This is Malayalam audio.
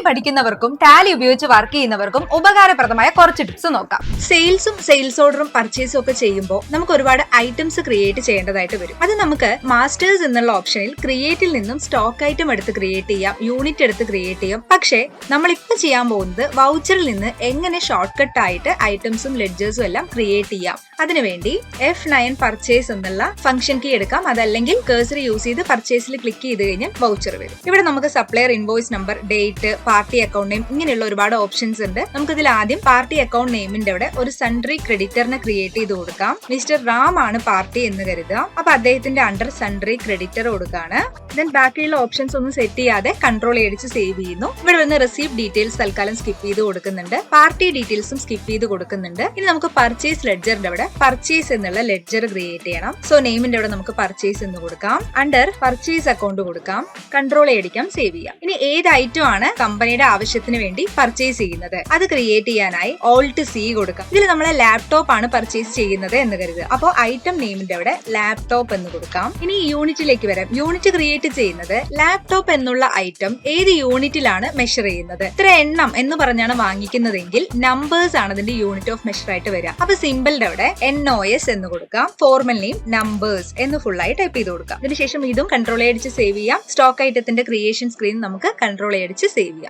പഠിക്കുന്നവർക്കും ടാലി ഉപയോഗിച്ച് വർക്ക് ചെയ്യുന്നവർക്കും ഉപകാരപ്രദമായ കുറച്ച് ടിപ്സ് നോക്കാം. സെയിൽസും സെയിൽസ് ഓർഡറും പർച്ചേസും ഒക്കെ ചെയ്യുമ്പോൾ നമുക്ക് ഒരുപാട് ഐറ്റംസ് ക്രിയേറ്റ് ചെയ്യേണ്ടതായിട്ട് വരും. അത് നമുക്ക് മാസ്റ്റേഴ്സ് എന്നുള്ള ഓപ്ഷനിൽ ക്രിയേറ്റിൽ നിന്നും സ്റ്റോക്ക് ഐറ്റം എടുത്ത് ക്രിയേറ്റ് ചെയ്യാം, യൂണിറ്റ് എടുത്ത് ക്രിയേറ്റ് ചെയ്യാം. പക്ഷേ നമ്മളിപ്പോൾ ചെയ്യാൻ പോകുന്നത് വൗച്ചറിൽ നിന്ന് എങ്ങനെ ഷോർട്ട് കട്ട് ആയിട്ട് ഐറ്റംസും ലെഡ്ജേഴ്സും എല്ലാം ക്രിയേറ്റ് ചെയ്യാം. അതിനുവേണ്ടി F9 പർച്ചേസ് എന്നുള്ള ഫംഗ്ഷൻ കീ എടുക്കാം. അതല്ലെങ്കിൽ കേഴ്സർ യൂസ് ചെയ്ത് പർച്ചേസിൽ ക്ലിക്ക് ചെയ്ത് കഴിഞ്ഞാൽ വൗച്ചർ വരും. ഇവിടെ നമുക്ക് supplier invoice number, date, party account name ഇങ്ങനെയുള്ള ഒരുപാട് ഓപ്ഷൻസ് ഉണ്ട്. നമുക്കിതിൽ ആദ്യം പാർട്ടി അക്കൗണ്ട് നെയിമിന്റെ അവിടെ ഒരു സൺട്രി ക്രെഡിറ്ററിനെ ക്രിയേറ്റ് ചെയ്ത് കൊടുക്കാം. മിസ്റ്റർ റാം ആണ് പാർട്ടി എന്ന് കരുതാം. അപ്പൊ അദ്ദേഹത്തിന്റെ അണ്ടർ സൺട്രി ക്രെഡിറ്റർ കൊടുക്കാണ്. ദെൻ ബാക്കിയുള്ള ഓപ്ഷൻസ് ഒന്നും സെറ്റ് ചെയ്യാതെ കൺട്രോൾ അടിച്ച് സേവ് ചെയ്യുന്നു. ഇവിടെ വന്ന് റിസീവ് ഡീറ്റെയിൽസ് തൽക്കാലം സ്കിപ്പ് ചെയ്ത് കൊടുക്കുന്നുണ്ട്. പാർട്ടി ഡീറ്റെയിൽസും സ്കിപ്പ് ചെയ്ത് കൊടുക്കുന്നുണ്ട്. ഇനി നമുക്ക് പർച്ചേസ് ലെഡ്ജറിന്റെ അവിടെ പർച്ചേസ് എന്നുള്ള ലെഡ്ജർ ക്രിയേറ്റ് ചെയ്യണം. സോ നെയിമിന്റെ അവിടെ നമുക്ക് പർച്ചേസ് എന്ന് കൊടുക്കാം. അണ്ടർ പർച്ചേസ് അക്കൗണ്ട് കൊടുക്കാം. കൺട്രോൾ അടിക്കാം, സേവ് ചെയ്യാം. ഇനി ഏത് ഐറ്റം ആണ് കമ്പനിയുടെ ആവശ്യത്തിന് വേണ്ടി പർച്ചേസ് ചെയ്യുന്നത് അത് ക്രിയേറ്റ് ചെയ്യാനായി Alt C കൊടുക്കാം. ഇതിൽ നമ്മളെ ലാപ്ടോപ്പ് ആണ് പർച്ചേസ് ചെയ്യുന്നത് എന്ന് കരുതുക. അപ്പോൾ ഐറ്റം നെയിമിന്റെ അവിടെ ലാപ്ടോപ്പ് എന്ന് കൊടുക്കാം. ഇനി യൂണിറ്റിലേക്ക് വരാം. യൂണിറ്റ് ക്രിയേറ്റ് ചെയ്യുന്നത് ലാപ്ടോപ്പ് എന്നുള്ള ഐറ്റം ഏത് യൂണിറ്റിലാണ് മെഷർ ചെയ്യുന്നത്, ഇത്ര എണ്ണം എന്ന് പറഞ്ഞാണ് വാങ്ങിക്കുന്നതെങ്കിൽ നമ്പേഴ്സ് ആണ് അതിന്റെ യൂണിറ്റ് ഓഫ് മെഷർ ആയിട്ട് വരിക. അപ്പൊ സിമ്പിളിന്റെ അവിടെ NOS എന്ന് കൊടുക്കാം. ഫോർമൽ നെയിം നമ്പേഴ്സ് എന്ന് ഫുൾ ആയി ടൈപ്പ് ചെയ്ത് കൊടുക്കാം. അതിനുശേഷം ഇതും കൺട്രോൾ അടിച്ച് സേവ് ചെയ്യാം. സ്റ്റോക്ക് ഐറ്റത്തിന്റെ ക്രിയേഷൻ സ്ക്രീൻ നമുക്ക് കൺട്രോൾ അടിച്ച് സേവ് ചെയ്യാം.